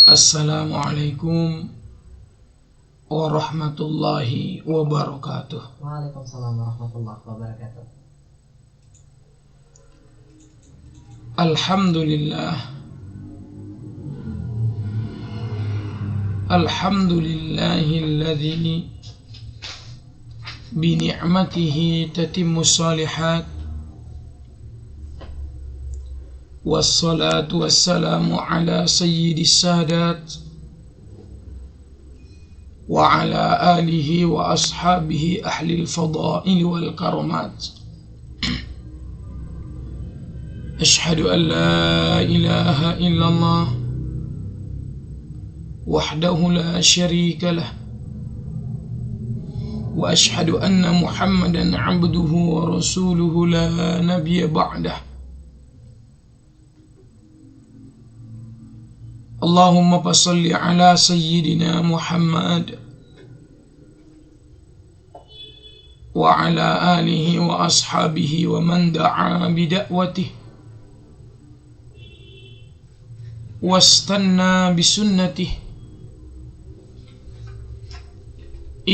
Assalamualaikum warahmatullahi wabarakatuh. Waalaikumsalam warahmatullahi wabarakatuh. Alhamdulillah. Alhamdulillahilladzi bi ni'matihi tatimmu shalihat. Wassalatu wassalamu ala sayyidis sadat wa ala alihi wa ashabihi ahlil fadail wal karamat. Ashhadu an la ilaha illallah wahdahu la syarika lah wa ashhadu anna Muhammadan abduhu wa rasuluhu la nabiyya ba'dah. Allahumma salli ala sayyidina Muhammad wa ala alihi wa ashabihi wa man da'a bida'watihi wastanna bisunnatihi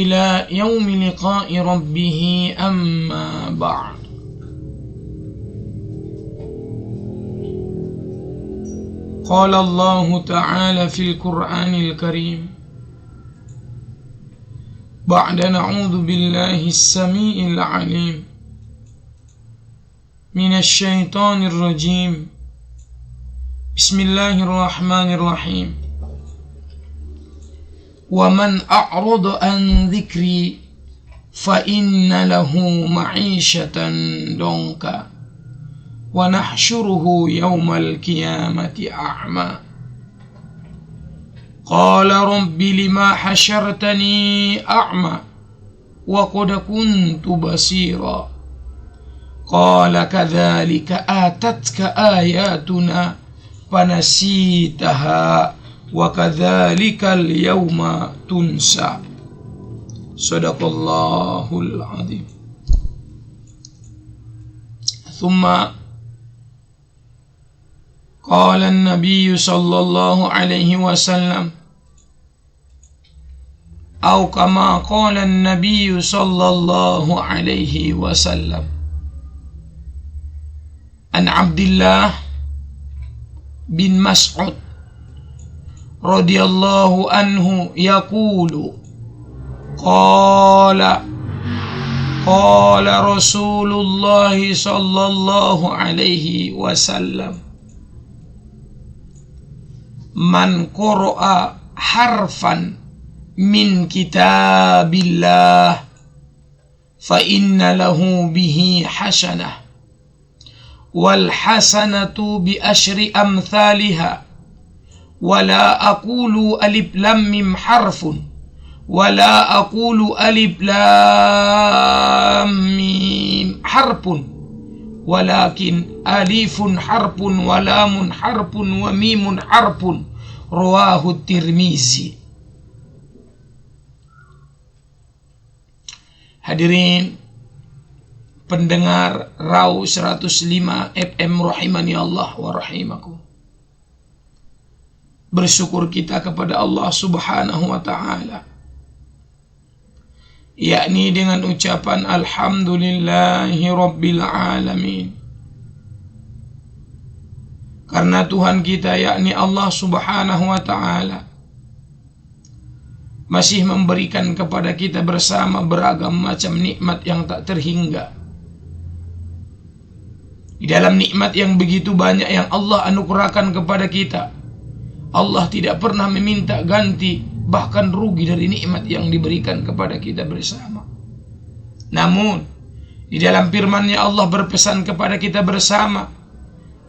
ila yaumi liqa'i rabbih, amma ba'd. قال الله تعالى في القرآن الكريم بعد نعوذ بالله السميع العليم من الشيطان الرجيم بسم الله الرحمن الرحيم ومن أعرض عن ذكري فإن له معيشة ضنكا ونحشره يوم القيامة أعمى قال رب لما حشرتني أعمى وقد كنت بصيرا قال كذلك آتتك آياتنا فنسيتها وكذلك اليوم تنسى. صدق الله العظيم. ثم قال النبي صلى الله عليه وسلم أو كما قال النبي صلى الله عليه وسلم عن عبد الله بن مسعود رضي الله عنه يقول قال رسول الله صلى الله عليه وسلم man qara'a harfan min kitabillah fa inna lahu bihi hasanah wal hasanatu bi asyri amthaliha wala aqulu alif lam mim harfun wala aqulu alif lam mim harfun walakin alifun harpun wa lamun harpun wa mimun harpun. Rawahu Tirmizi. Hadirin pendengar Rau 105 FM rahimani Allah wa rahimakum. Bersyukur kita kepada Allah Subhanahu wa ta'ala, yakni dengan ucapan alhamdulillahi rabbil alamin, karena Tuhan kita yakni Allah Subhanahu wa ta'ala masih memberikan kepada kita bersama beragam macam nikmat yang tak terhingga. Di dalam nikmat yang begitu banyak yang Allah anugerahkan kepada kita, Allah tidak pernah meminta ganti bahkan rugi dari nikmat yang diberikan kepada kita bersama. Namun di dalam firman-Nya Allah berpesan kepada kita bersama,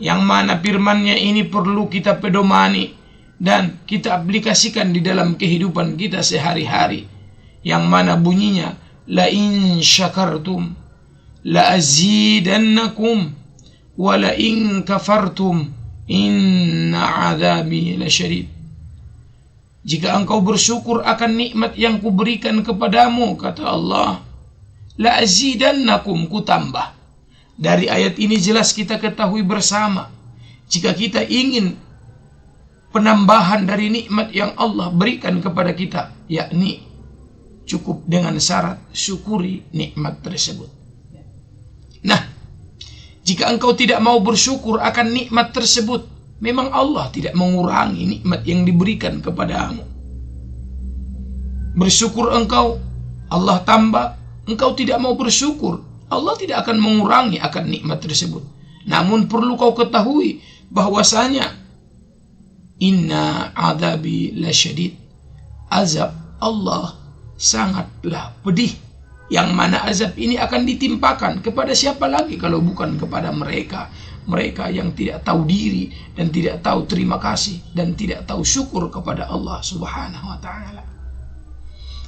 yang mana firman-Nya ini perlu kita pedomani dan kita aplikasikan di dalam kehidupan kita sehari-hari, yang mana bunyinya la in syakartum la azidannakum wa la in kafartum inna adzabi lasyadid. Jika engkau bersyukur akan nikmat yang kuberikan kepadamu, kata Allah, la azidannakum, ku tambah. Dari ayat ini jelas kita ketahui bersama, jika kita ingin penambahan dari nikmat yang Allah berikan kepada kita, yakni cukup dengan syarat syukuri nikmat tersebut. Nah, jika engkau tidak mau bersyukur akan nikmat tersebut, memang Allah tidak mengurangi nikmat yang diberikan kepadamu. Bersyukur engkau, Allah tambah. Engkau tidak mau bersyukur, Allah tidak akan mengurangi akan nikmat tersebut. Namun perlu kau ketahui bahwasanya inna azabi lasyadid, azab Allah sangatlah pedih, yang mana azab ini akan ditimpakan kepada siapa lagi kalau bukan kepada mereka yang tidak tahu diri dan tidak tahu terima kasih dan tidak tahu syukur kepada Allah Subhanahu wa taala.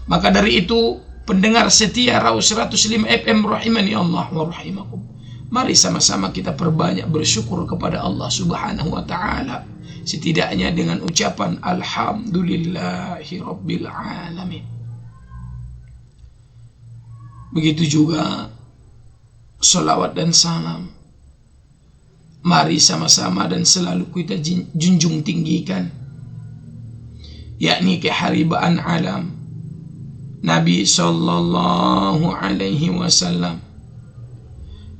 Maka dari itu, pendengar setia Raus 105 FM rahimani Allah wa rahimakum, mari sama-sama kita perbanyak bersyukur kepada Allah Subhanahu wa taala, setidaknya dengan ucapan alhamdulillahi rabbil alamin. Begitu juga salawat dan salam, mari sama-sama dan selalu kita junjung tinggikan, yakni keharibaan alam Nabi Sallallahu Alaihi Wasallam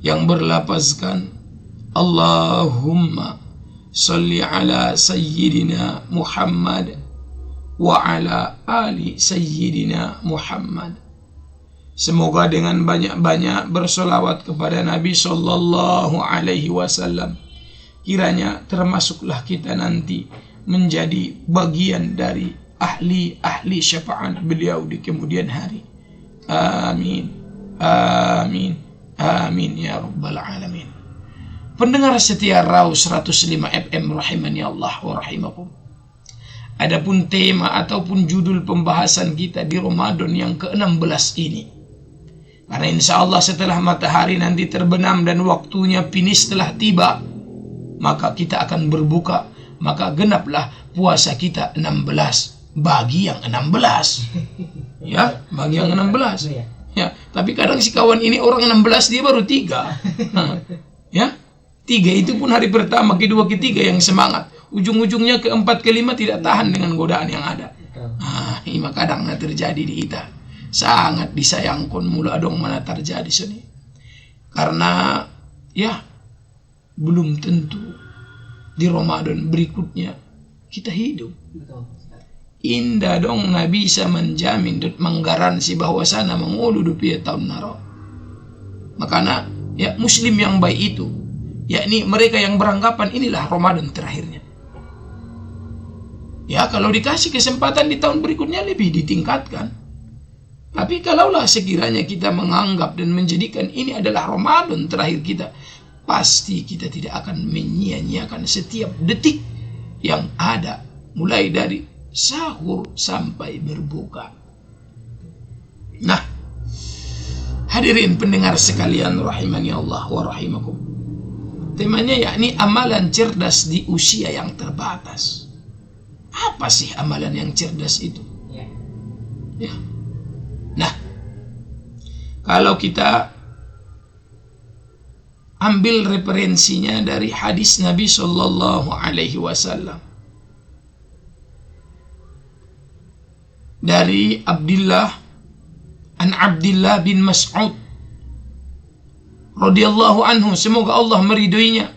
yang berlapazkan Allahumma salli ala Sayyidina Muhammad wa ala ali Sayyidina Muhammad. Semoga dengan banyak-banyak bersolawat kepada Nabi Sallallahu Alaihi Wasallam, kiranya termasuklah kita nanti menjadi bagian dari ahli syafaat beliau di kemudian hari. Amin, amin, amin ya rabbal alamin. Pendengar setia Raus 105 FM rahimani Allah wa rahimakum. Adapun tema ataupun judul pembahasan kita di Ramadan yang ke-16 ini, karena insya Allah setelah matahari nanti terbenam dan waktunya finish telah tiba, maka kita akan berbuka, maka genaplah puasa kita 16 bagi yang 16. Ya, bagi yang 16. Ya, tapi kadang si kawan ini orang 16 dia baru 3. Ya, 3 itu pun hari pertama, kedua, ketiga yang semangat. Ujung-ujungnya keempat, kelima tidak tahan dengan godaan yang ada. Ini kadang terjadi di kita. Sangat disayangkan mula dong mana terjadi sini. Karena ya belum tentu di Ramadan berikutnya kita hidup. Indah dong Nabi bisa menjamin dan menggaransi bahwasana mengulu dunia tahun naro. Makanya ya muslim yang baik itu, yakni mereka yang beranggapan inilah Ramadan terakhirnya. Ya kalau dikasih kesempatan di tahun berikutnya lebih ditingkatkan. Tapi kalaulah sekiranya kita menganggap dan menjadikan ini adalah Ramadan terakhir kita, pasti kita tidak akan menyia-nyiakan setiap detik yang ada, mulai dari sahur sampai berbuka. Nah, hadirin pendengar sekalian rahimani Allah wa rahimakum. Temanya yakni amalan cerdas di usia yang terbatas. Apa sih amalan yang cerdas itu? Ya. Nah, kalau kita ambil referensinya dari hadis Nabi Sallallahu Alaihi Wasallam dari Abdullah bin Mas'ud radhiyallahu anhu, semoga Allah meridhoinya.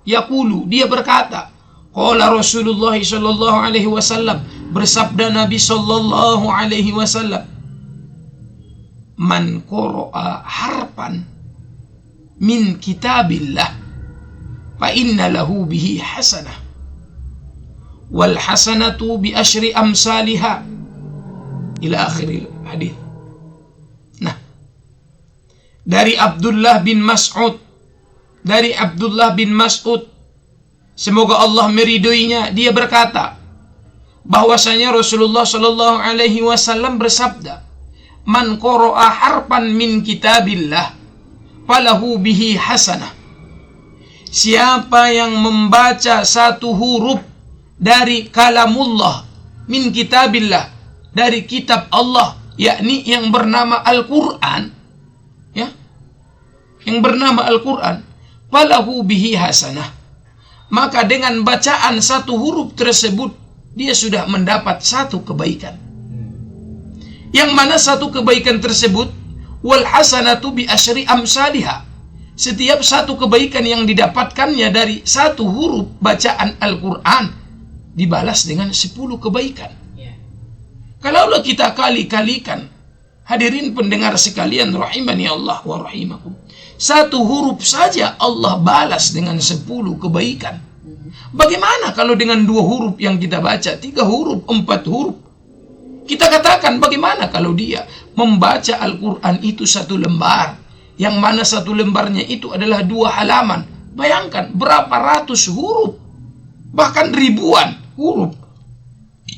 Yaqulu, dia berkata, qala Rasulullah sallallahu alaihi wasallam, bersabda Nabi sallallahu alaihi wasallam, man qara'a harfan min kitabillah fa inna lahu bihi hasanah wal hasanatu bi asyri amsalihha ila akhiril hadis. Nah, dari Abdullah bin Mas'ud, semoga Allah meridhoinya, dia berkata bahwasanya Rasulullah sallallahu alaihi wasallam bersabda, man qara'a harfan min kitabillah falahu bihi hasanah. Siapa yang membaca satu huruf dari kalamullah, min kitabillah, dari kitab Allah, yakni yang bernama Al-Quran, ya, yang bernama Al-Quran, falahu bihi hasanah, maka dengan bacaan satu huruf tersebut dia sudah mendapat satu kebaikan. Yang mana satu kebaikan tersebut, wal hasanatu bi asyri amsalihha. Setiap satu kebaikan yang didapatkannya dari satu huruf bacaan Al-Quran dibalas dengan 10 kebaikan. Kalaulah kita kali-kalikan, hadirin pendengar sekalian rahimani Allah wa rahimakum, satu huruf saja Allah balas dengan 10 kebaikan. Bagaimana kalau dengan 2 huruf yang kita baca, 3 huruf, 4 huruf? Kita katakan bagaimana kalau dia membaca Al-Quran itu 1 lembar, yang mana 1 lembarnya itu adalah 2 halaman. Bayangkan berapa ratus huruf, bahkan ribuan huruf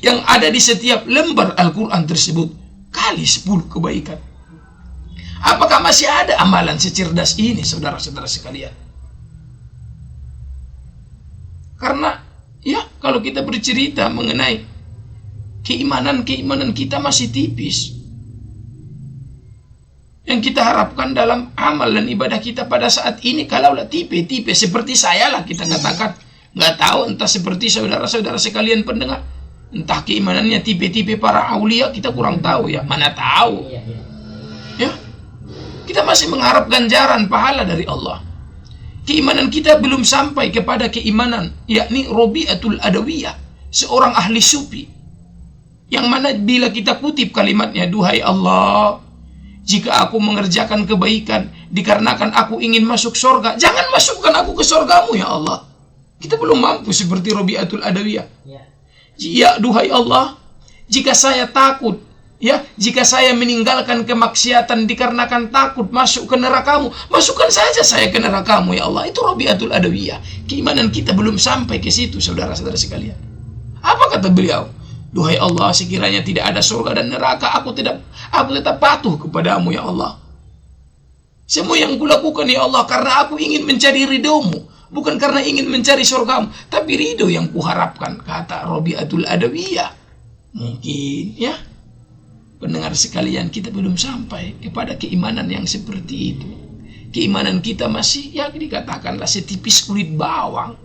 yang ada di setiap lembar Al-Quran tersebut, kali 10 kebaikan. Apakah masih ada amalan secerdas ini, saudara-saudara sekalian? Karena ya, kalau kita bercerita mengenai keimanan kita masih tipis. Yang kita harapkan dalam amal dan ibadah kita pada saat ini, kalaulah tipe-tipe seperti saya lah kita katakan, nggak tahu entah seperti saudara-saudara sekalian pendengar, entah keimanannya tipe-tipe para aulia, kita kurang tahu ya, mana tahu. Ya, kita masih mengharap ganjaran pahala dari Allah. Keimanan kita belum sampai kepada keimanan, yakni Robi'atul Adawiyah, seorang ahli sufi, yang mana bila kita kutip kalimatnya, duhai Allah, jika aku mengerjakan kebaikan dikarenakan aku ingin masuk surga, jangan masukkan aku ke surgamu ya Allah. Kita belum mampu seperti Robi'atul Adawiyah. Ya duhai Allah, jika saya takut, ya, jika saya meninggalkan kemaksiatan dikarenakan takut masuk ke nerakamu, masukkan saja saya ke nerakamu ya Allah. Itu Robi'atul Adawiyah. Keimanan kita belum sampai ke situ, saudara-saudara sekalian. Apa kata beliau? Duhai Allah, sekiranya tidak ada surga dan neraka, aku tetap patuh kepadamu ya Allah. Semua yang kulakukan ya Allah karena aku ingin mencari ridhomu, bukan karena ingin mencari surgamu, tapi ridho yang kuharapkan, kata Robi'atul Adawiyah. Mungkin ya, pendengar sekalian, kita belum sampai kepada keimanan yang seperti itu. Keimanan kita masih, ya dikatakanlah setipis kulit bawang.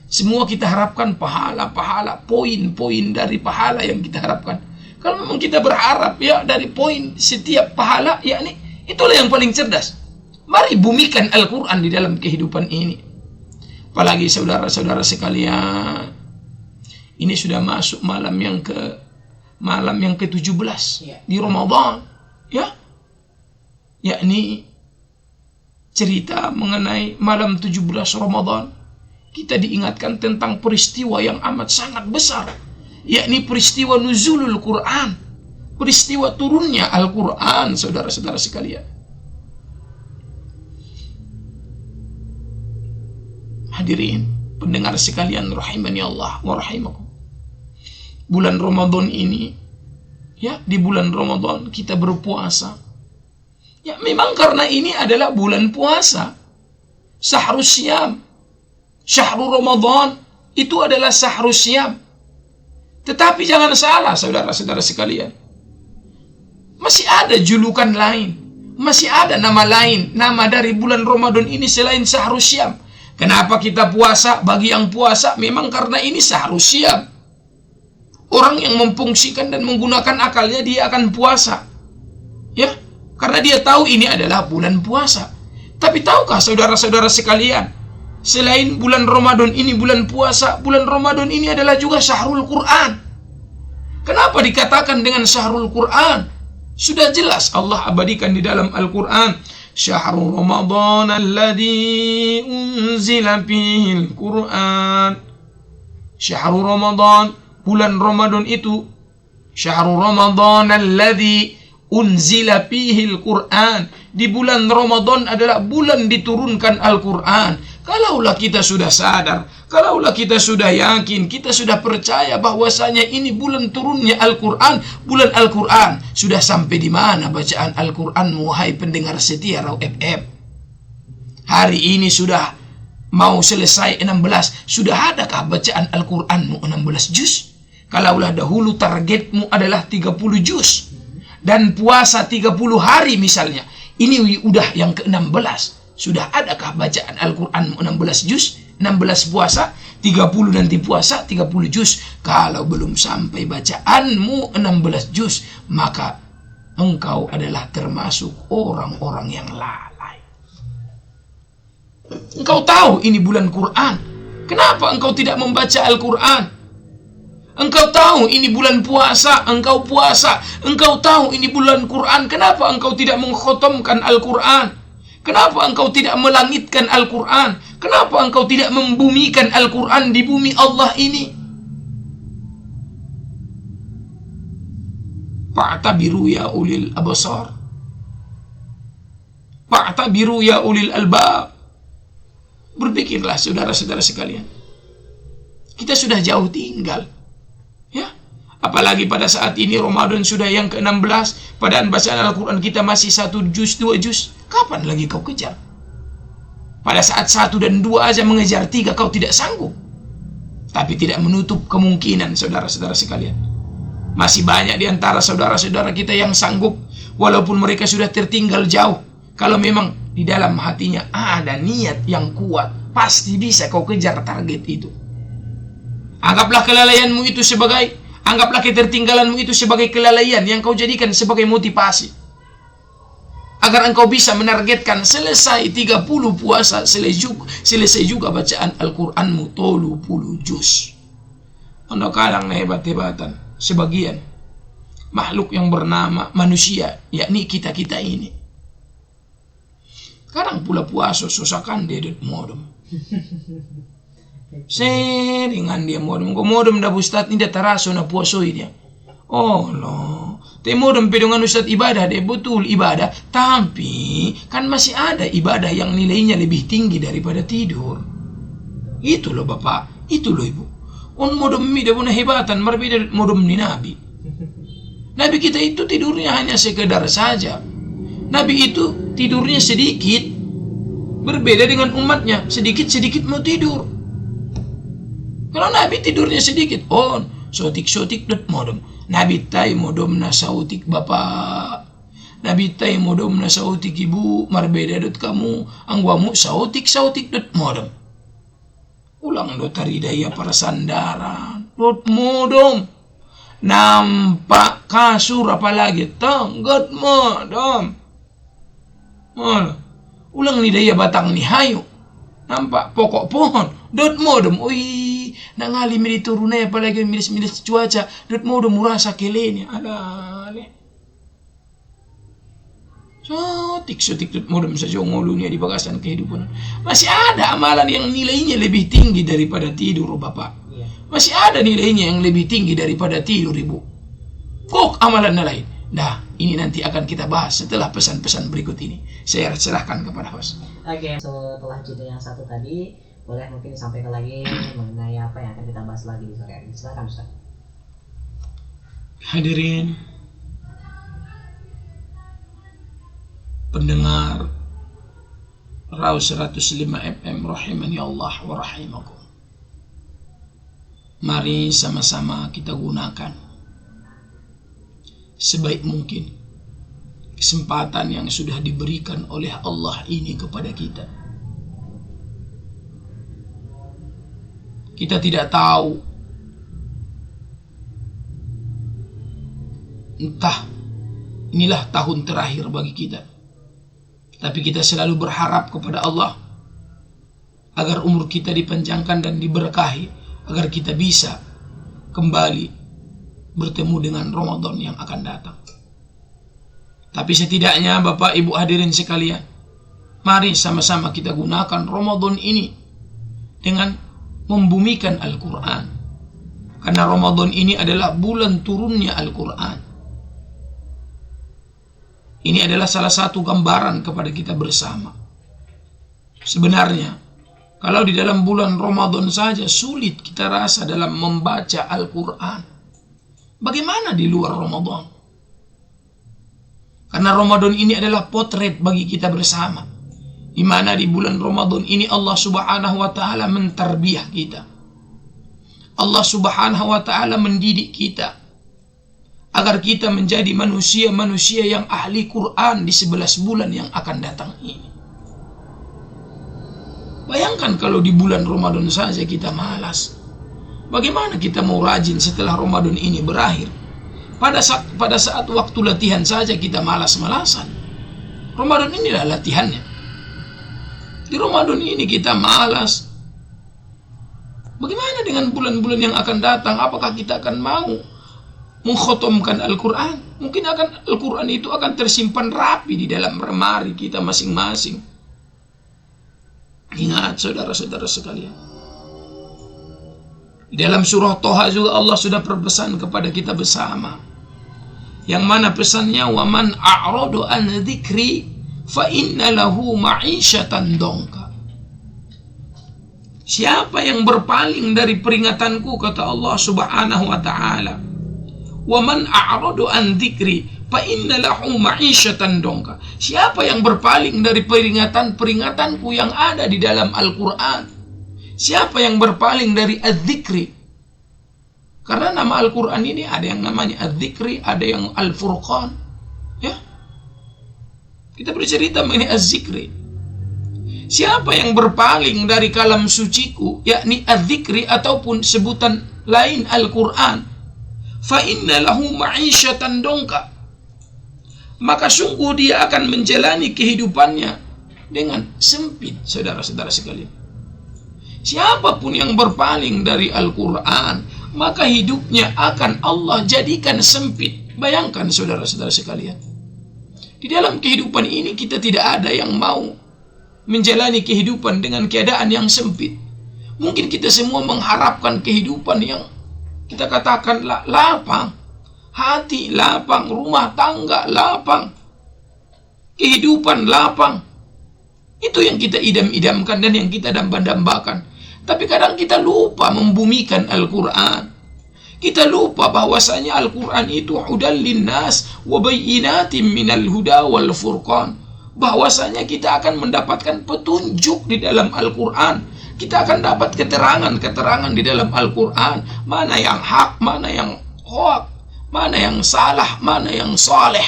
Semua kita harapkan pahala-pahala, poin-poin dari pahala yang kita harapkan. Kalau memang kita berharap ya dari poin setiap pahala, yakni itulah yang paling cerdas. Mari bumikan Al-Quran di dalam kehidupan ini. Apalagi saudara-saudara sekalian, ini sudah masuk malam yang ke-17 di Ramadan, ya, yakni cerita mengenai malam 17 Ramadan. Kita diingatkan tentang peristiwa yang amat sangat besar, yakni peristiwa nuzulul Quran, peristiwa turunnya Al-Quran, saudara-saudara sekalian. Hadirin pendengar sekalian rahimani Allah wa rahimakum. Bulan Ramadan ini, ya, di bulan Ramadan kita berpuasa. Ya, memang karena ini adalah bulan puasa. Syahrus Syam, Syahrul Ramadan itu adalah Syahrus Syam. Tetapi jangan salah saudara-saudara sekalian, masih ada julukan lain, masih ada nama lain, nama dari bulan Ramadan ini selain Syahrus Syam. Kenapa kita puasa? Bagi yang puasa memang karena ini Syahrus Syam. Orang yang memfungsikan dan menggunakan akalnya, dia akan puasa, ya, karena dia tahu ini adalah bulan puasa. Tapi tahukah saudara-saudara sekalian, selain bulan Ramadan ini bulan puasa, bulan Ramadan ini adalah juga Syahrul Quran. Kenapa dikatakan dengan Syahrul Quran? Sudah jelas Allah abadikan di dalam Al-Quran, Syahrul Ramadan alladzi unzila fihil Quran. Syahrul Ramadan, bulan Ramadan itu, Syahrul Ramadan alladzi unzila fihil Quran. Di bulan Ramadan adalah bulan diturunkan Al-Quran. Kalaulah kita sudah sadar, kalaulah kita sudah yakin, kita sudah percaya bahwasanya ini bulan turunnya Al-Quran, bulan Al-Quran, sudah sampai di mana bacaan Al-Quran, wahai pendengar setia Raw FM? Hari ini sudah mau selesai 16, sudah adakah bacaan Al-Quranmu 16 juz? Kalaulah dahulu targetmu adalah 30 juz dan puasa 30 hari misalnya, ini udah yang ke-16. Sudah adakah bacaan Al-Quran 16 juz? 16 puasa, 30 nanti puasa, 30 juz. Kalau belum sampai bacaanmu 16 juz, maka engkau adalah termasuk orang-orang yang lalai. Engkau tahu ini bulan Quran. Kenapa engkau tidak membaca Al-Quran? Engkau tahu ini bulan puasa, engkau puasa. Engkau tahu ini bulan Quran, kenapa engkau tidak mengkhotamkan Al-Quran? Kenapa engkau tidak melangitkan Al-Quran? Kenapa engkau tidak membumikan Al-Quran di bumi Allah ini? Fa'tabiru ya ulil absar. Fa'tabiru ya ulil albab. Berpikirlah saudara-saudara sekalian. Kita sudah jauh tinggal. Ya, apalagi pada saat ini Ramadan sudah yang ke-16, padahal bacaan Al-Quran kita masih 1 juz, 2 juz. Kapan lagi kau kejar? Pada saat 1 dan 2 aja mengejar 3 kau tidak sanggup. Tapi tidak menutup kemungkinan saudara-saudara sekalian. Masih banyak di antara saudara-saudara kita yang sanggup, walaupun mereka sudah tertinggal jauh. Kalau memang di dalam hatinya ada niat yang kuat, pasti bisa kau kejar target itu. Anggaplah kelalaianmu itu sebagai, anggaplah ketertinggalanmu itu sebagai kelalaian yang kau jadikan sebagai motivasi. Agar engkau bisa menargetkan selesai 30 puasa, selesai juga bacaan Al-Quranmu 30 juz. Anda kadang hebat-hebatan sebagian makhluk yang bernama manusia, yakni kita-kita ini. Kadang pula puasa susakan dia modem. Seringan dia modem. Kau modem dah ustad ni dia teraso na puasoi dia. Oh no. Te modem pedongan ustad ibadah dia betul ibadah, tapi kan masih ada ibadah yang nilainya lebih tinggi daripada tidur. Itu loh Bapak, itu loh Ibu. On modem mi dia punya hebatan berbeda modem ni Nabi. Nabi kita itu tidurnya hanya sekedar saja. Nabi itu tidurnya sedikit, berbeda dengan umatnya, sedikit-sedikit mau tidur. Kalau Nabi tidurnya sedikit, sotik-sotik dot modem. Nabi tay modem na sautik bapak. Nabi tay modem na sautik ibu, marbeda dot kamu, angwamu sautik-sautik dot modem. Ulang dot taridaya para sandaran, dot modem. Nampak kasur apalagi, tanggat modem. Ulang ni daya batang ni hayu. Nampak pokok pohon. Dot modem. Ui, nangali mili turunnya apalagi milis-milis cuaca. Dot modem murah sakelenya. Adale. Sotik dot modem saja ngolunya di bagasan kehidupan. Masih ada amalan yang nilainya lebih tinggi daripada tidur Bapak. Masih ada nilainya yang lebih tinggi daripada tidur Ibu. Kok amalan lain? Nah, ini nanti akan kita bahas setelah pesan-pesan berikut ini. Saya serahkan kepada host. Oke, setelah judul yang satu tadi, boleh mungkin disampaikan lagi mengenai apa yang akan kita bahas lagi di sore hari ini. Silakan Ustaz. Hadirin pendengar Rau 105 FM rahimani Allah wa rahimakum. Mari sama-sama kita gunakan sebaik mungkin kesempatan yang sudah diberikan oleh Allah ini kepada kita. Kita tidak tahu entah inilah tahun terakhir bagi kita, tapi kita selalu berharap kepada Allah agar umur kita dipanjangkan dan diberkahi, agar kita bisa kembali bertemu dengan Ramadan yang akan datang. Tapi setidaknya Bapak Ibu hadirin sekalian, mari sama-sama kita gunakan Ramadan ini dengan membumikan Al-Quran. Karena Ramadan ini adalah bulan turunnya Al-Quran. Ini adalah salah satu gambaran kepada kita bersama. Sebenarnya, kalau di dalam bulan Ramadan saja sulit kita rasa dalam membaca Al-Quran, bagaimana di luar Ramadan? Karena Ramadan ini adalah potret bagi kita bersama, di mana di bulan Ramadan ini Allah Subhanahu wa taala mentarbiah kita. Allah Subhanahu wa taala mendidik kita agar kita menjadi manusia-manusia yang ahli Quran di 11 bulan yang akan datang ini. Bayangkan kalau di bulan Ramadan saja kita malas. Bagaimana kita mau rajin setelah Ramadan ini berakhir? Pada saat waktu latihan saja kita malas-malasan. Ramadan inilah latihannya. Di Ramadan ini kita malas. Bagaimana dengan bulan-bulan yang akan datang? Apakah kita akan mau mengkhotomkan Al-Quran? Mungkin Al-Quran itu akan tersimpan rapi di dalam lemari kita masing-masing. Ingat saudara-saudara sekalian, di dalam surah Toha juga Allah sudah berpesan kepada kita bersama. Yang mana pesannya, wa man a'radu an dzikri fa inna lahu ma'isyatan dongka. Siapa yang berpaling dari peringatanku, kata Allah Subhanahu wa taala, wa man a'radu an dzikri fa inna lahu ma'isyatan dongka. Siapa yang berpaling dari peringatanku yang ada di dalam Al-Qur'an? Siapa yang berpaling dari az-zikri? Karena nama Al-Quran ini ada yang namanya Az-Zikri, ada yang Al-Furqan. Ya, kita bercerita mengenai Az-Zikri. Siapa yang berpaling dari kalam suciku, yakni Az-Zikri ataupun sebutan lain Al-Quran, fa inna lahu ma'isyatan dongka, maka sungguh dia akan menjalani kehidupannya dengan sempit, saudara-saudara sekalian. Siapapun yang berpaling dari Al-Quran, maka hidupnya akan Allah jadikan sempit. Bayangkan saudara-saudara sekalian, di dalam kehidupan ini kita tidak ada yang mau menjalani kehidupan dengan keadaan yang sempit. Mungkin kita semua mengharapkan kehidupan yang kita katakan lapang, hati lapang, rumah tangga lapang, kehidupan lapang. Itu yang kita idam-idamkan dan yang kita damba-dambakan. Tapi kadang kita lupa membumikan Al-Quran. Kita lupa bahwasanya Al-Quran itu hudal linnas wa bayyinatin minal huda wal furqan. Bahwasanya kita akan mendapatkan petunjuk di dalam Al-Quran. Kita akan dapat keterangan-keterangan di dalam Al-Quran. Mana yang hak, mana yang hoak, mana yang salah, mana yang saleh.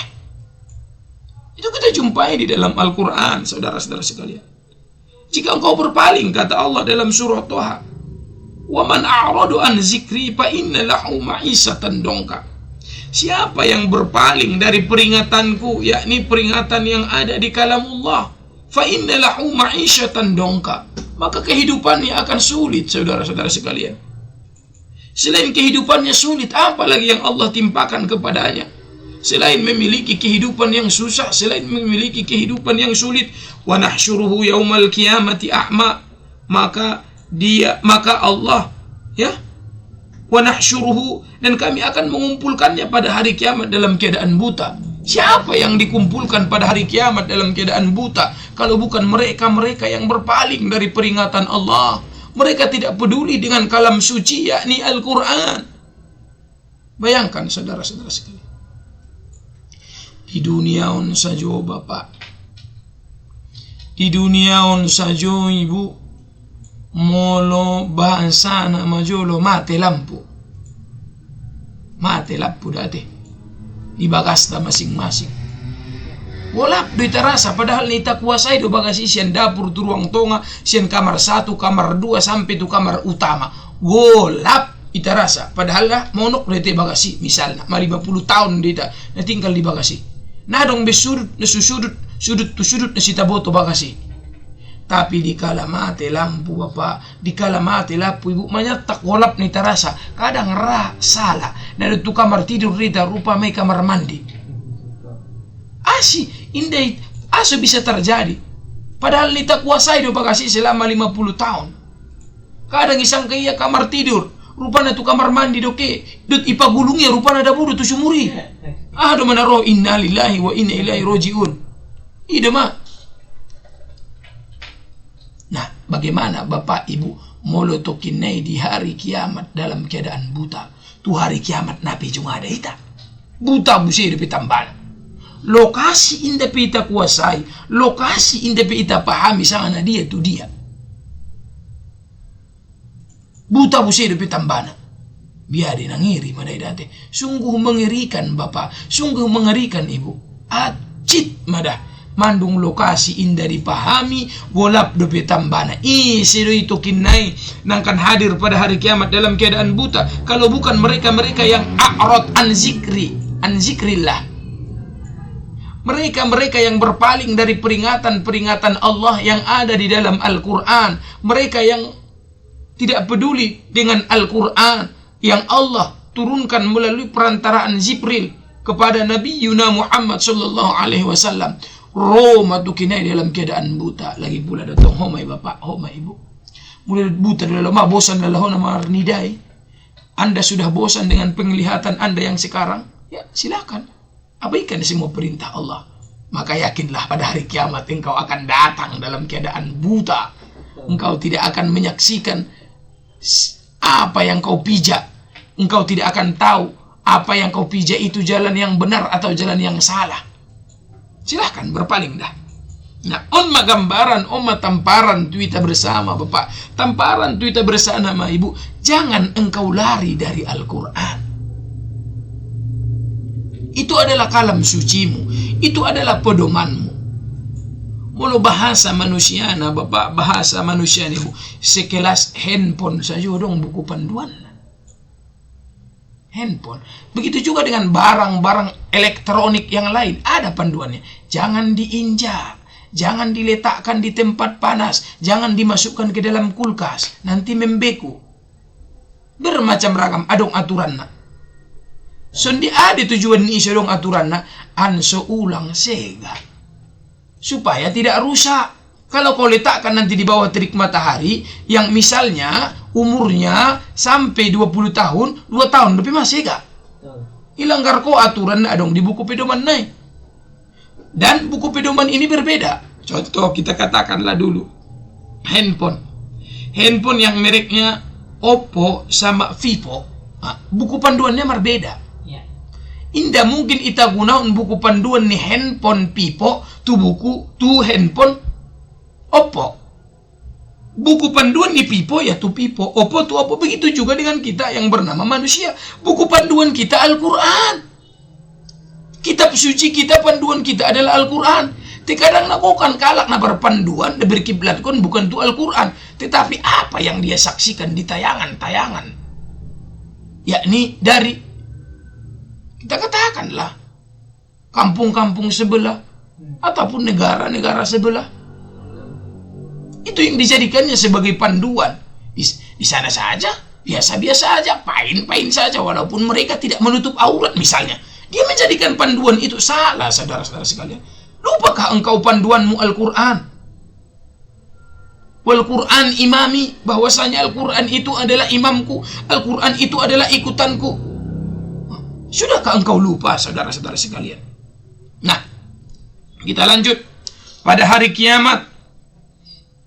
Itu kita jumpai di dalam Al-Quran, saudara-saudara sekalian. Jika engkau berpaling, kata Allah dalam surah Toha, wa man a'radu an zikri fa inna lahu ma'isyatan dongka. Siapa yang berpaling dari peringatanku, yakni peringatan yang ada di kalamullah, fa inna lahu ma'isyatan dongka, maka kehidupannya akan sulit, saudara-saudara sekalian. Selain kehidupannya sulit, apa lagi yang Allah timpakan kepadanya? Selain memiliki kehidupan yang susah, selain memiliki kehidupan yang sulit, wa nahsyuruhu yaumal qiyamati a'ma, maka Allah, ya, wa nahsyuruhu, dan kami akan mengumpulkannya pada hari kiamat dalam keadaan buta. Siapa yang dikumpulkan pada hari kiamat dalam keadaan buta kalau bukan mereka-mereka yang berpaling dari peringatan Allah? Mereka tidak peduli dengan kalam suci, yakni Al-Quran. Bayangkan saudara-saudara sekalian, di duniaun sajo bapak, di duniaun sajo ibu, molo bahasa nama jolo mati lampu date di bagasta masing-masing. Golap di terasa, padahal nita kuasai do bagasi sian dapur tu ruang tonga, sian kamar 1, kamar 2 sampai tu kamar utama. Golap iterasa, padahal lah monok dete bagasi misalnya, 50 tahun dita na tinggal di bagasi. Nah dong besudut na sudut na sitaboto bagasi. Tapi di kala mati lampu bapak, di kala mati lampu ibu, manyatak golap ni terasa. Kadang salah. Nah itu kamar tidur rita rupa may kamar mandi. Indai aso bisa terjadi. Padahal nita kuasai do bagasi selama 50 tahun. Kadang isang kaya kamar tidur, rupanya tu kamar mandi doke. Dut ipagulungnya rupanya ada budu tu sumuri. Do manaro inna lillahi wa inna ilaihi rajiun. Ida mah. Nah, bagaimana Bapak Ibu molotokinai di hari kiamat dalam keadaan buta? Tu hari kiamat napi cuma ada ita. Buta busi di pitambal. Lokasi inda pita kuasai, lokasi inda pita pahami sana dia tu dia. Buta busi di pitambana. Biar nangiri madai date. Sungguh mengerikan Bapak, sungguh mengerikan Ibu. Acit madah. mandung lokasi indah dipahami, golap dope tambana. Sedo itu kinai nangkan hadir pada hari kiamat dalam keadaan buta. Kalau bukan mereka-mereka yang a'rad an zikrillah. Mereka-mereka yang berpaling dari peringatan-peringatan Allah yang ada di dalam Al-Quran. Mereka yang tidak peduli dengan Al-Quran yang Allah turunkan melalui perantaraan Jibril kepada Nabi Yuna Muhammad sallallahu alaihi wasallam. Roma tu kinai dalam keadaan buta. Lagi pula datang homai bapak, homai ibu. Mulai buta dalam lama, bosan dalam nama nidai. Anda sudah bosan dengan penglihatan Anda yang sekarang? Ya, silakan. Abaikan semua perintah Allah. Maka yakinlah pada hari kiamat engkau akan datang dalam keadaan buta. Engkau tidak akan menyaksikan apa yang kau pijak. Engkau tidak akan tahu apa yang kau pijak itu jalan yang benar atau jalan yang salah. Silahkan berpaling dah. Nah, gambaran, tamparan Twitter bersama Bapak. Tamparan Twitter bersama Ibu. Jangan engkau lari dari Al-Quran. Itu adalah kalam sucimu. Itu adalah pedomanmu. Mulu bahasa manusia, Bapak, bahasa manusia Ibu. Sekelas handphone saja dong buku panduan. Handphone. Begitu juga dengan barang-barang elektronik yang lain. Ada panduannya. Jangan diinjak. Jangan diletakkan di tempat panas. Jangan dimasukkan ke dalam kulkas. Nanti membeku. Bermacam ragam. Adong aturan nak. Sondi ada tujuan ni isadong aturan nak. Anso ulang sega. Supaya tidak rusak. Kalau kau letakkan nanti di bawah terik matahari yang misalnya umurnya sampai 20 tahun, 2 tahun lebih masih gak? Ilanggar kau aturan dong di buku pedoman naik. Dan buku pedoman ini berbeda. Contoh kita katakanlah dulu handphone. Handphone yang mereknya Oppo sama Vivo. Buku panduannya berbeda. Indah mungkin kita gunakan buku panduan nih handphone Vivo tu handphone Oppo. Buku panduan di Vivo ya tu Vivo, Oppo tu Oppo. Begitu juga dengan kita yang bernama manusia. Buku panduan kita Al-Quran. Kitab suci kita, panduan kita adalah Al-Quran. Terkadang kan kalak na berpanduan, na berkiblat kon bukan tu Al-Quran, tetapi apa yang dia saksikan di tayangan-tayangan, yakni dari, kita katakanlah kampung-kampung sebelah ataupun negara-negara sebelah. Itu yang dijadikannya sebagai panduan. Di sana saja, biasa-biasa saja, pain-pain saja, walaupun mereka tidak menutup aurat misalnya. Dia menjadikan panduan itu salah, saudara-saudara sekalian. Lupakah engkau panduanmu Al-Quran? Wal-Quran imami, bahwasanya Al-Quran itu adalah imamku, Al-Quran itu adalah ikutanku. Sudahkah engkau lupa, saudara-saudara sekalian? Nah, kita lanjut. Pada hari kiamat,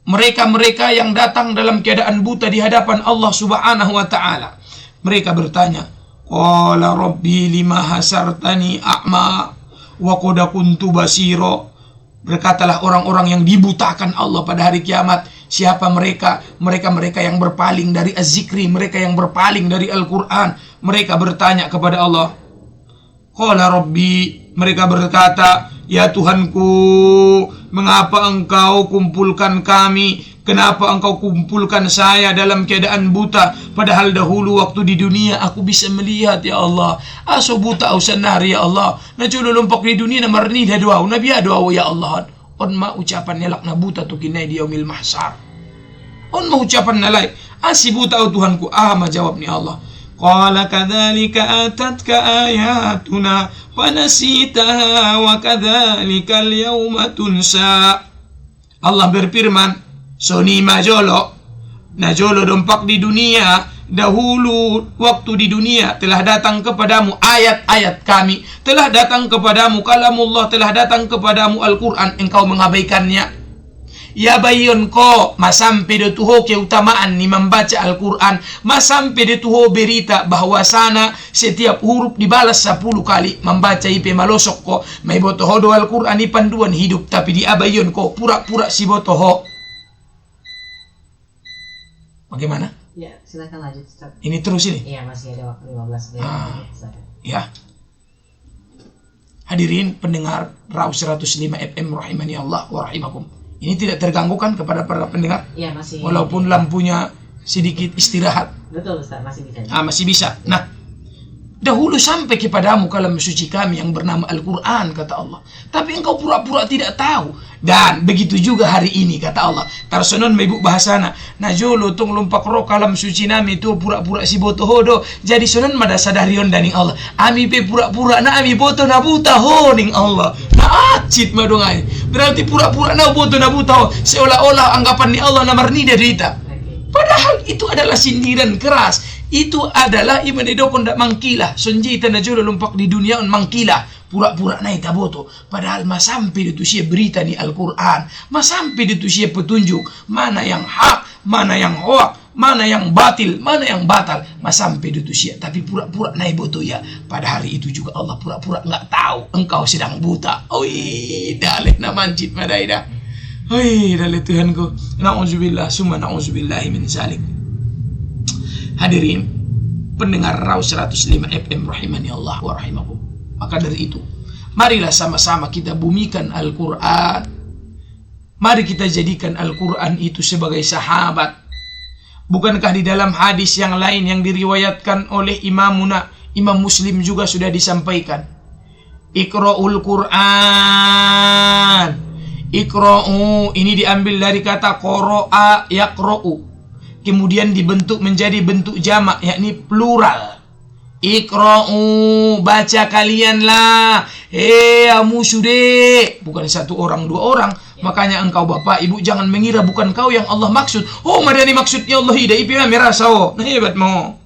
mereka-mereka yang datang dalam keadaan buta di hadapan Allah Subhanahu wa Ta'ala, mereka bertanya, qala rabbi lima hasartani a'ma wa qad kuntu basira. Berkatalah orang-orang yang dibutakan Allah pada hari kiamat. Siapa mereka? Mereka-mereka yang berpaling dari az-zikri, mereka yang berpaling dari Al-Quran. Mereka bertanya kepada Allah, qala rabbi, mereka berkata, ya Tuhanku, mengapa engkau kumpulkan kami? Kenapa engkau kumpulkan saya dalam keadaan buta? Padahal dahulu waktu di dunia aku bisa melihat, ya Allah. Aso buta usanari, ya Allah. Najulo lompak di dunia na marni dah doa. Nabi doa, ya Allah. On ma ucapan nilak na buta tu kinay di yaumil mahsyar. On ma ucapan nalay. Asi buta o Tuhanku. Majawab ni Allah. Qala kadzalika atatka ayatuna fanasitaha wa kadzalika al-yawma tunsa. Allah berfirman, Soni najolo dompak di dunia, dahulu waktu di dunia telah datang kepadamu ayat-ayat kami, telah datang kepadamu kalamullah, telah datang kepadamu Al-Quran, engkau mengabaikannya. Ya bayon ko, masampe detuho keutamaan ni membaca Al-Quran, masampe detuho berita bahwa sana setiap huruf dibalas 10 kali, membaca ipe malosok ko, may botoho do Al-Quran ni panduan hidup, tapi di abayon ko pura-pura si botoho. Bagaimana? Ya, silakan lanjut, Ustaz. Ini terus ini? Iya, masih ada waktu 15 menit. Silakan. Ya. Hadirin pendengar Raw 105 FM rahimani Allah wa rahimakum. Ini tidak terganggukan kepada para pendengar? Iya, masih. Walaupun lampunya sedikit istirahat. Betul Ustaz, masih bisa. Masih bisa. Nah, dahulu sampai kepadamu kalam suci kami yang bernama Al-Quran, kata Allah. Tapi engkau pura-pura tidak tahu. Dan begitu juga hari ini, kata Allah. Tarsonon mebuk bahasana. Najolo tung lumpak ro kalam suci nami tu pura-pura si boto hodo. Jadi sonon mada sadarion daning Allah. Ami pe pura-pura na ami boto na buta ho ning Allah. Na acit madongai. Berarti pura-pura na boto na buta ho. Seolah-olah anggapan ni Allah na marni derita. Padahal itu adalah sindiran keras. Itu adalah iman edo kondak mangkila. Sonji tanajolo lumpak di dunia on mangkila. Pura-pura naik taboto. Padahal masampai itu sia berita di Al-Quran. Masampai itu sia petunjuk. Mana yang hak, mana yang hoak, mana yang batil, mana yang batal. Masampai itu sia. Tapi pura-pura naik boto ya. Pada hari itu juga Allah pura-pura nggak tahu. Engkau sedang buta. Oi, dalek na mancit madaida. Oi, dalek Tuhanku. Na'udzubillah, summa na'udzubillahi min zalik. Hadirin pendengar Raw 105 FM rahimani Allah wa rahimakum. Maka dari itu, marilah sama-sama kita bumikan Al-Quran. Mari kita jadikan Al-Quran itu sebagai sahabat. Bukankah di dalam hadis yang lain yang diriwayatkan oleh Imamuna, Imam Muslim juga sudah disampaikan. Iqra'ul Quran. Iqra'u, ini diambil dari kata qara'a yaqra'u. Kemudian dibentuk menjadi bentuk jamak, yakni plural. Iqra'u, baca kalianlah. Kamu sudah. Bukan satu orang, dua orang. Makanya engkau bapak, ibu jangan mengira bukan kau yang Allah maksud. Oh, madani maksudnya Allah hidai pila merasa oh. Nah, hebat mau.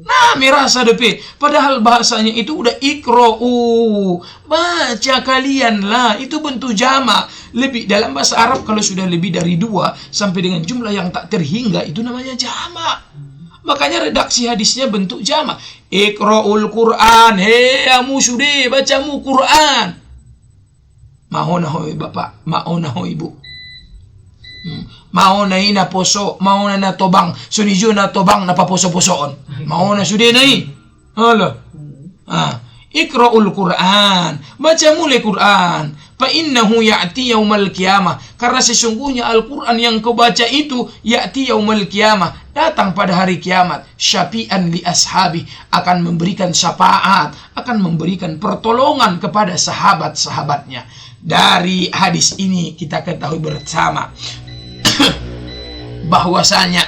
Nah, merasa depe. Padahal bahasanya itu udah iqra'u. Baca kalianlah. Itu bentuk jamak. Lebih dalam bahasa Arab kalau sudah lebih dari 2 sampai dengan jumlah yang tak terhingga itu namanya jamak. Makanya redaksi hadisnya bentuk jamak. Iqra'ul Quran. Kamu sudah bacamu Quran. Mau na hoy bapak, mau na hoy ibu. Mau na ina poso, mau na tobang. Sunijo na tobang na paposo-posoon. Mau na sudah nai. Hala. Iqra'ul Quran. Baca mulai Quran. Fa innahu ya'ti yaumal qiyamah. Karena sesungguhnya Al-Quran yang kau baca itu ya'ti yaumal qiyamah, datang pada hari kiamat. Syafi'an li ashabi, akan memberikan syafaat, akan memberikan pertolongan kepada sahabat-sahabatnya. Dari hadis ini kita ketahui bersama bahwasanya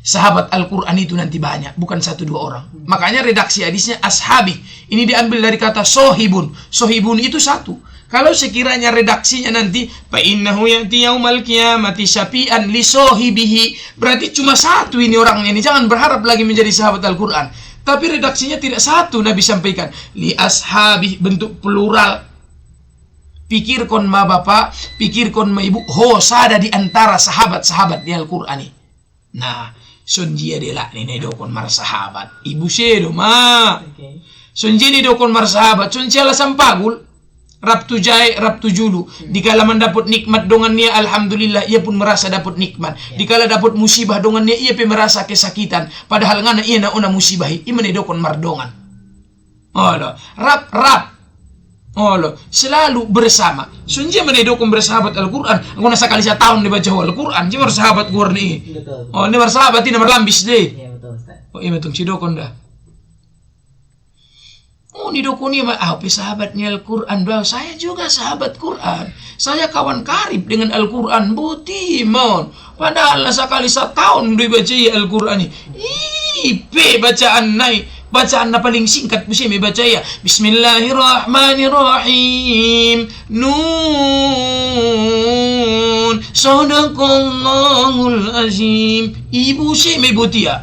sahabat Al-Quran itu nanti banyak, bukan 1-2 orang. Makanya redaksi hadisnya ashabi. Ini diambil dari kata sohibun. Sohibun itu 1. Kalau sekiranya redaksinya nanti fa innahu ya'ti yaumal qiyamati syafi'an li sohibihi, berarti cuma 1 ini orangnya ini. Jangan berharap lagi menjadi sahabat Al-Quran. Tapi redaksinya tidak 1 Nabi sampaikan. Li ashabi, bentuk plural. Pikirkan ma bapak, pikirkan ma ibu, ada di antara sahabat-sahabat di Al-Quran ini. Nah, sonjia dela nene dokon mar sahabat. Ibu sedo ma. Sonjia ni dokon mar sahabat. Sonjia la sampagul. Rab tu jai, rab tu julu. Dikala mendapat nikmat dongan nia, alhamdulillah ia pun merasa dapat nikmat. Dikala dapat musibah dongan nia, ia pun merasa kesakitan. Padahal ngana ia na una musibahi. Ima ni dokon mar dongan. Rab. Selalu bersama. Sunjia menedokon bersahabat Al-Quran. Aku nasa kali 1 tahun dibaca Al-Quran. Dia bersahabat gue nih. Oh, ini bersahabat ini berlambis deh. Iya betul Ustaz. Oh, iya betul si dokon dah. Oh, ini dokon ini sahabatnya Al-Quran. Saya juga sahabat Quran. Saya kawan karib dengan Al-Quran. Butimon. Padahal nasa kali 1 tahun dibaca Al-Quran ini. Ipe bacaan naik. Bacaan na paling singkat bisa may baca ya. Bismillahirrahmanirrahim. Nun. Sadaqallahul azim. Ibu siya may buti ya.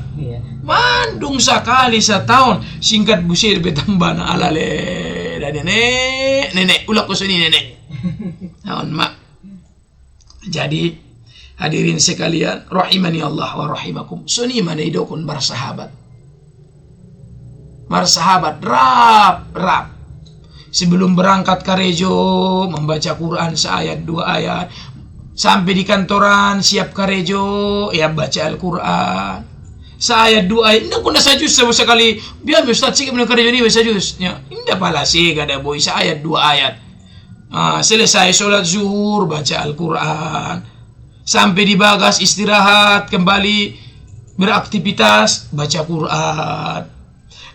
Mandung sekali 1 tahun. Singkat busir betambah na alale. Nenek. Ulak ko sini nenek. Naon mak. Jadi hadirin sekalian. Rahimani Allah wa rahimakum. Suni manidokon bersahabat. Marsahabat rap. Sebelum berangkat ke rejo membaca Quran seayat 2 ayat. Sampai di kantoran siap ke rejo ya baca Al-Quran. Sa ayat 2 ayat, hindi ko nasajus sa sekali. Biar Ustaz, sige mo karyo ni sajus. Hindi pala sige kada boy sa ayat 2 ayat. Selesai sholat zuhur, baca Al-Quran. Sampai di bagas istirahat, kembali beraktivitas, baca Quran.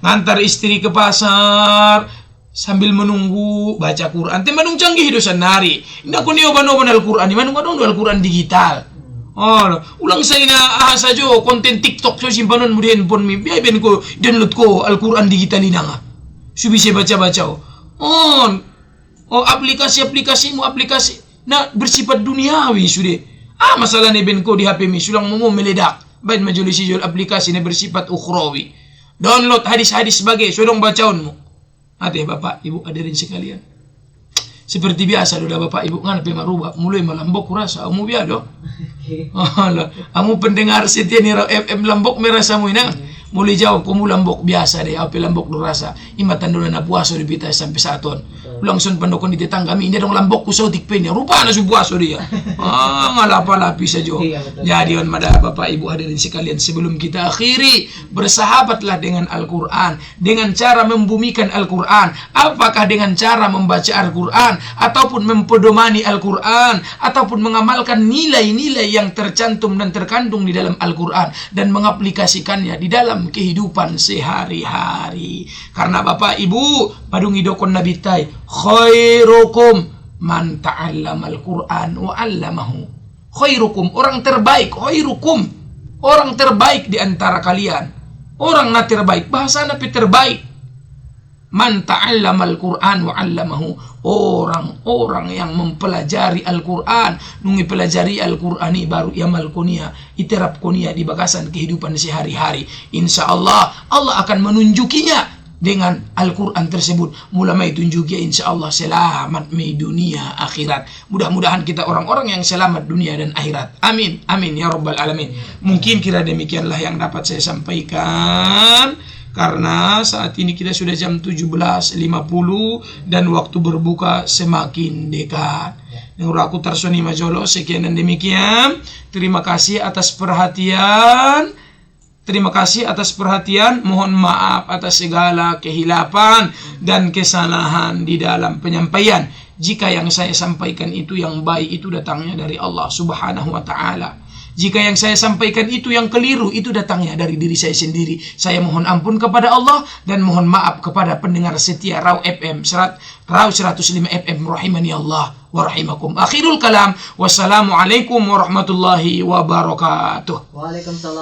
Ngantar istri ke pasar, sambil menunggu, baca Quran. Manung canggih dosan nari. Hindi ko nioban-oban Al-Quran. Manung Al-Quran digital. Ulang saya na sajo konten TikTok so simpanan mo di handphone mi. Biyaben ko download ko Al-Quran digital ina nga. So bisa baca-baca. Aplikasi-aplikasi na bersifat duniawi sudah. Masalah ni ben ko di HP mi sulang mo meledak. Bain majulisi jual aplikasi na bersifat ukhrawi. Download hadis-hadis sebagai sodong bacaun mo. Hati Bapak Ibu hadirin sekalian. Seperti biasa udah Bapak Ibu kan marubah mulai melambok kurasa amu biado. Amu pendengar setia ni FM lambok merasa mu ina. Mulai jauh kamu lambok biasa deh apa lambok lu rasa. Imatan dulu na puaso di pita sampai saton. Langsung pendokon di tetangga mi ini dong lambok ku sautik pen rupa na su puaso dia. Ngalapa-lapi saja. Jadi mada Bapak Ibu hadirin sekalian sebelum kita akhiri bersahabatlah dengan Al-Qur'an dengan cara membumikan Al-Qur'an. Apakah dengan cara membaca Al-Qur'an ataupun mempedomani Al-Qur'an ataupun mengamalkan nilai-nilai yang tercantum dan terkandung di dalam Al-Qur'an dan mengaplikasikannya di dalam kehidupan sehari-hari. Karena Bapak Ibu padung idokon Nabi Tai khairukum man ta'allama al-Qur'an wa 'allamahu. Khairukum orang terbaik, khairukum orang terbaik di antara kalian. Orang na terbaik, bahasa napi terbaik. Man ta'allama al-Qur'an wa 'allamahu. Orang-orang yang mempelajari Al-Qur'an, nungi pelajari Al-Qur'ani baru yamal kunia, iterap kunia di bagasan kehidupan sehari-hari. Insya Allah akan menunjukinya dengan Al-Quran tersebut. Mula mai tunjuki insya Allah selamat mai dunia akhirat. Mudah-mudahan kita orang-orang yang selamat dunia dan akhirat. Amin, amin ya rabbal alamin. Mungkin kira demikianlah yang dapat saya sampaikan. Karena saat ini kita sudah jam 17.50 dan waktu berbuka semakin dekat. Nur aku Tarsoni Majolo, sekian dan demikian. Terima kasih atas perhatian. Mohon maaf atas segala kehilapan dan kesalahan di dalam penyampaian. Jika yang saya sampaikan itu yang baik, itu datangnya dari Allah Subhanahu wa Ta'ala. Jika yang saya sampaikan itu yang keliru, itu datangnya dari diri saya sendiri. Saya mohon ampun kepada Allah dan mohon maaf kepada pendengar setia Raw FM, Raw 105 FM rahimani Allah wa rahimakum. Akhirul kalam. Wassalamualaikum warahmatullahi wabarakatuh. Waalaikumsalam.